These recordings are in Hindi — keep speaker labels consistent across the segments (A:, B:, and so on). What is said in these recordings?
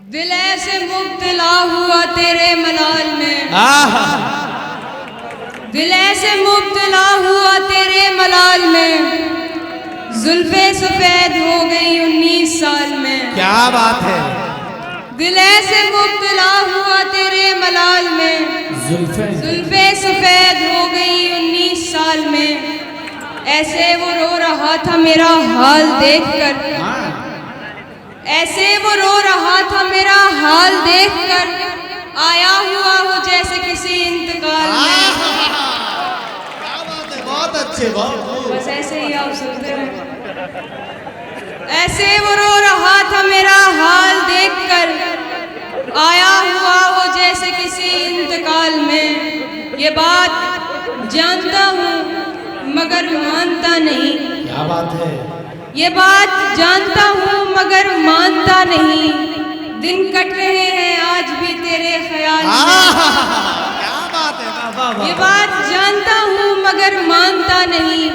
A: दिल ऐसे मुब्तला हुआ तेरे मलाल में, दिल ऐसे मुब्तला हुआ तेरे मलाल में, जुल्फे सफेद हो गई 19 साल में।
B: क्या बात है।
A: दिल ऐसे मुब्तला हुआ तेरे मलाल में, जुल्फे सफेद हो गई 19 साल में। ऐसे वो रो रहा था मेरा हाल देखकर, ऐसे वो रो रहा था मेरा हाल देखकर, आया हुआ हो जैसे किसी इंतकाल में।
B: क्या बात है, बहुत अच्छे, बहुत।
A: बस ऐसे ही आप सुनते रहे। ऐसे वो रो रहा था मेरा हाल देखकर, आया हुआ हो जैसे किसी इंतकाल में। ये बात जानता हूँ मगर मानता नहीं।
B: क्या बात है।
A: ये बात जानता हूँ मगर मानता नहीं। दिन कट रहे हैं आज भी तेरे ख्याल में।
B: क्या बात है।
A: ये बात जानता हूँ मगर मानता नहीं।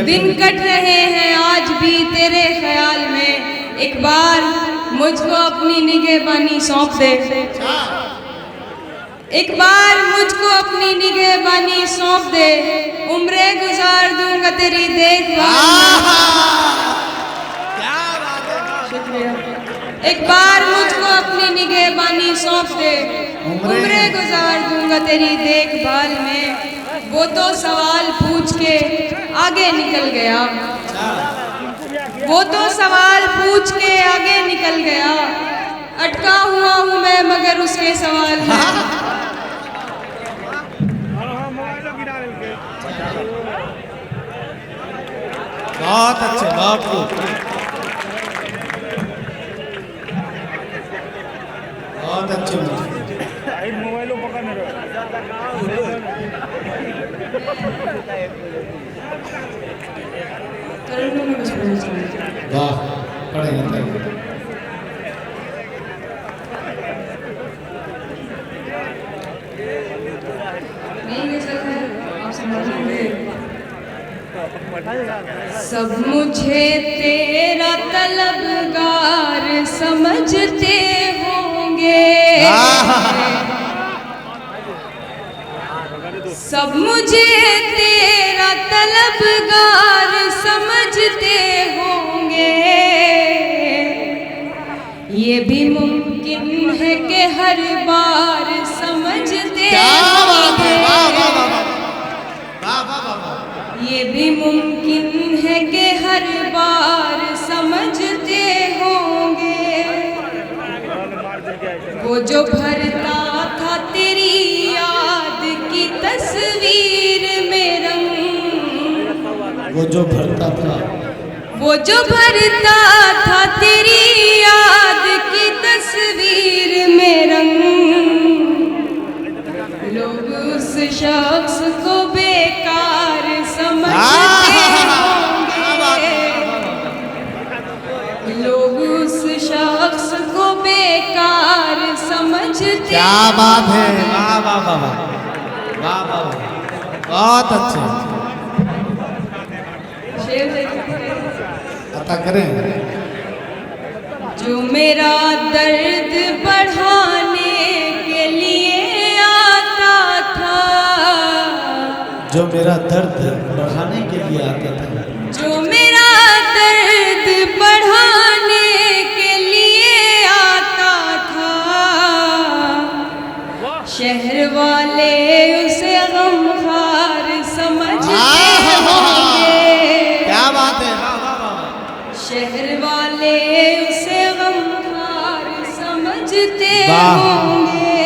A: दिन कट रहे हैं आज भी तेरे ख्याल में। एक बार मुझको अपनी निगहबानी सौंप दे, एक बार मुझको अपनी निगहबानी सौंप दे, उम्रें गुजार दूंगा तेरी देखभाल में। शुक्रिया। एक बार मुझको अपनी निगहबानी सौंप दे, उम्रें गुजार दूंगा तेरी देखभाल में। वो तो सवाल पूछ के आगे निकल गया, वो तो सवाल पूछ के आगे निकल गया। अटका हुआ हूँ मैं मगर उसके सवाल में।
B: बहुत अच्छे, बहुत खूब, बहुत अच्छे।
C: मोबाइलों पकड़ने
B: वाह, पढ़ेंगे
A: सब मुझे तेरा तलबगार समझते होंगे, सब मुझे तेरा तलबगार समझते होंगे। ये भी मुमकिन है कि हर बार समझते होंगे, ये भी मुमकिन है कि हर बार समझते होंगे। वो जो भरता था तेरी याद की तस्वीर में रंग,
B: वो जो भरता था,
A: वो जो भरता था तेरी याद की तस्वीर में रंग, लोग उस शख्स को बेकार समझते होंगे, लोग उस शख्स को बेकार समझते।
B: क्या बात है। वाह वाह वाह वाह वाह वाह, बहुत अच्छे। पता करें।
A: जो मेरा दर्द बढ़ाने के लिए आता था,
B: जो मेरा दर्द बढ़ाने के लिए आता था,
A: जो मेरा दर्द बढ़ाने के लिए आता था, शहर वाले उसे गमखार समझते होंगे।
B: क्या बात है।
A: शहर वाले उसे गमखार समझते
B: वाह।
A: होंगे।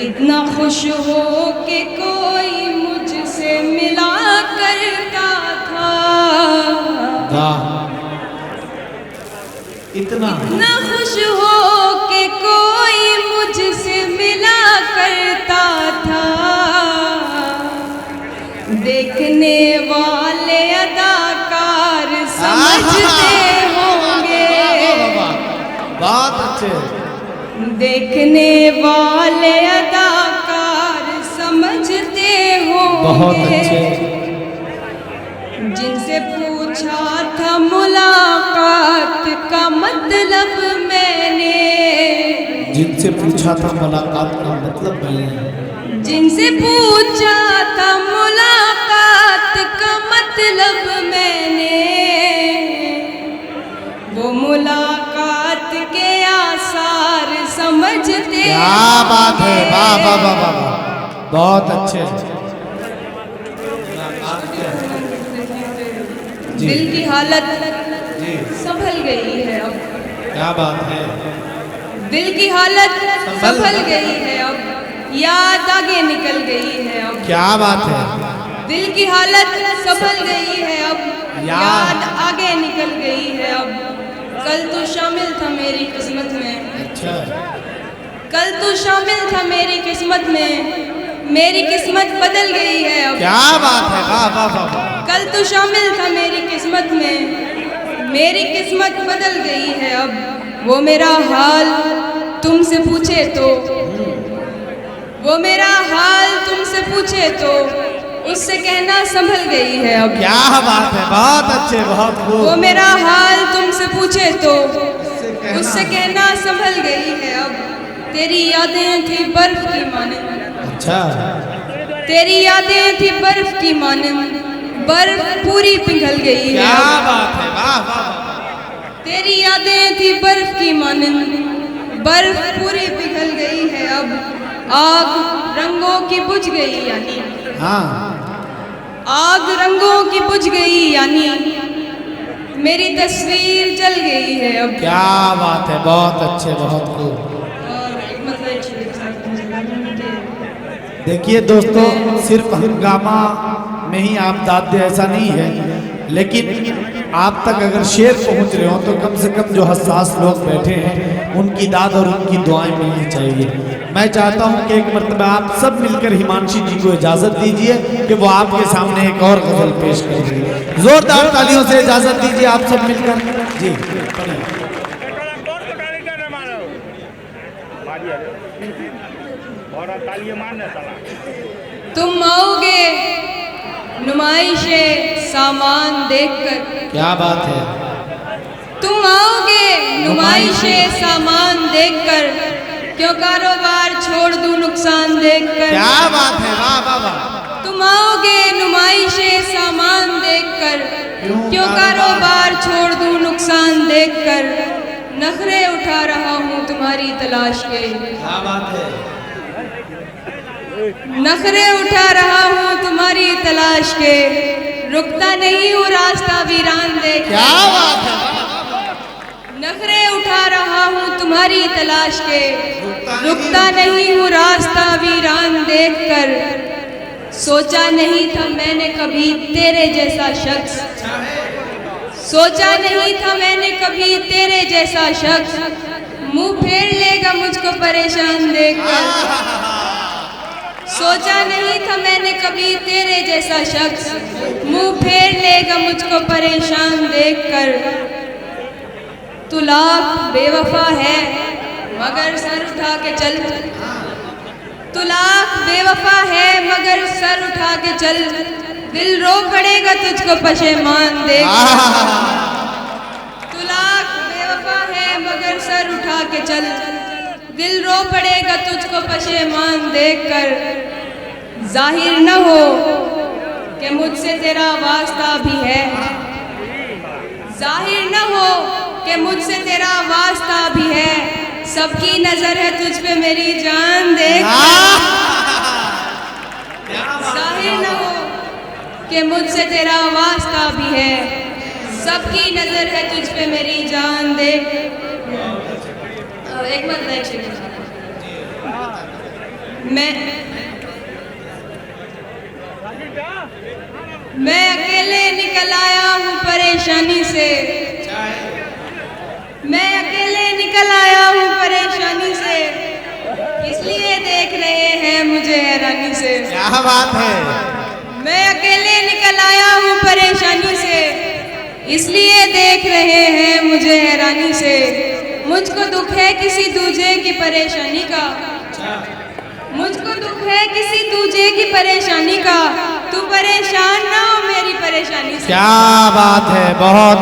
A: इतना खुश हो के कोई मुझसे मिला करता था,
B: इतना
A: खुश हो के कोई मुझसे मिला करता था। देखने वाले अदाकार समझते होंगे,
B: बहुत अच्छे।
A: देखने वाले अदाकार समझते होंगे,
B: बहुत अच्छे।
A: जिनसे पूरा पूछा था मुलाकात का मतलब मैंने,
B: जिनसे पूछा था मुलाकात का मतलब मैंने,
A: जिनसे पूछा था मुलाकात का मतलब मैंने, वो मुलाकात के आसार समझते।
B: क्या बात है, वाह वाह वाह वाह वाह, बहुत अच्छे।
A: दिल की हालत
B: जी
A: संभल गई है अब,
B: क्या बात है,
A: दिल की हालत संभल गई है अब, याद आगे निकल गई है अब,
B: क्या बात है,
A: दिल की हालत संभल गई है अब, याद आगे निकल गई है अब। कल तो शामिल था मेरी किस्मत में,
B: अच्छा
A: कल तो शामिल था मेरी किस्मत में, मेरी किस्मत बदल गई है अब।
B: क्या बात है, वाह वाह वाह वाह,
A: कल तो शामिल था मेरी किस्मत में, मेरी किस्मत बदल गई है अब। वो मेरा हाल तुमसे पूछे तो, वो मेरा हाल तुमसे पूछे तो, उससे कहना संभल गई है अब।
B: क्या बात है, बहुत अच्छे, बहुत
A: वो
B: खूब।
A: मेरा हाल तुमसे पूछे तो, उससे कहना संभल गई है अब। तेरी यादें थी बर्फ की माने,
B: अच्छा
A: तेरी यादें थी बर्फ की माने, बर्फ पूरी पिघल गई है
B: क्या
A: अब।
B: बात है, वाह वाह वाह,
A: तेरी यादें थी बर्फ की मानंद, बर्फ पूरी पिघल गई है अब। आग रंगों की बुझ गई यानी,
B: हाँ
A: आग रंगों की बुझ गई यानी, मेरी तस्वीर जल गई है अब।
B: क्या बात है, बहुत अच्छे, बहुत खूब।
A: और मतलब
B: देखिए दोस्तों, सिर्फ हंगामा में ही आप दाद दे ऐसा नहीं है, लेकिन आप तक अगर शेर पहुंच रहे हो तो कम से कम जो हसास लोग बैठे हैं उनकी दाद और उनकी दुआएं मिलनी चाहिए। मैं चाहता हूं कि एक मर्तबा आप सब मिलकर हिमांशी जी को इजाज़त दीजिए कि वो आपके सामने एक और गज़ल पेश करेंगे। जोरदार तालियों से इजाज़त दीजिए आप सब मिलकर। जी पढ़िए।
A: तुम आओगे नुमाइशे सामान देखकर,
B: क्या बात है,
A: तुम आओगे नुमाइशे सामान देखकर, क्यों कारोबार छोड़ दूं नुकसान देखकर।
B: क्या बात है, वाह वाह वाह,
A: तुम आओगे नुमाइशे सामान देखकर, क्यों कारोबार छोड़ दूं नुकसान देखकर। नखरे उठा रहा हूँ तुम्हारी तलाश के,
B: क्या बात है,
A: नखरे उठा रहा हूँ तुम्हारी तलाश के, रुकता नहीं हूँ रास्ता वीरान देख।
B: क्या बात है,
A: नखरे उठा रहा हूँ तुम्हारी तलाश के, रुकता नहीं हूँ रास्ता वीरान देखकर। सोचा नहीं था मैंने कभी तेरे जैसा शख्स, सोचा नहीं था मैंने कभी तेरे जैसा शख्स, मुंह फेर लेगा मुझको परेशान देखकर। सोचा नहीं था मैंने कभी तेरे जैसा शख्स, मुंह फेर लेगा मुझको परेशान देखकर। तू लाख बेवफा है मगर सर उठा के चल, तू लाख बेवफा है मगर सर उठा के चल, दिल रो पड़ेगा तुझको पशेमान देखकर। तू लाख बेवफा है मगर सर उठा के चल, दिल रो पड़ेगा तुझको पशेमान देखकर। जाहिर न हो कि मुझसे तेरा वास्ता भी है, जाहिर न हो कि मुझसे तेरा वास्ता भी है, सबकी नजर है तुझ पे मेरी जान देखकर। जाहिर न हो कि मुझसे तेरा वास्ता भी है, सबकी नजर है तुझ पे मेरी जान देख। एक मिनट मैं अकेले निकल आया हूँ परेशानी से, मैं अकेले निकल आया हूँ परेशानी से, इसलिए देख रहे हैं मुझे हैरानी से।
B: क्या बात है,
A: मैं अकेले निकल आया हूँ परेशानी से, इसलिए देख रहे हैं मुझे हैरानी से। मुझको दुख है किसी दूजे की परेशानी का, मुझको दुख है किसी दूजे की परेशानी का, तू परेशान ना हो मेरी परेशानी से।
B: क्या बात है, बहुत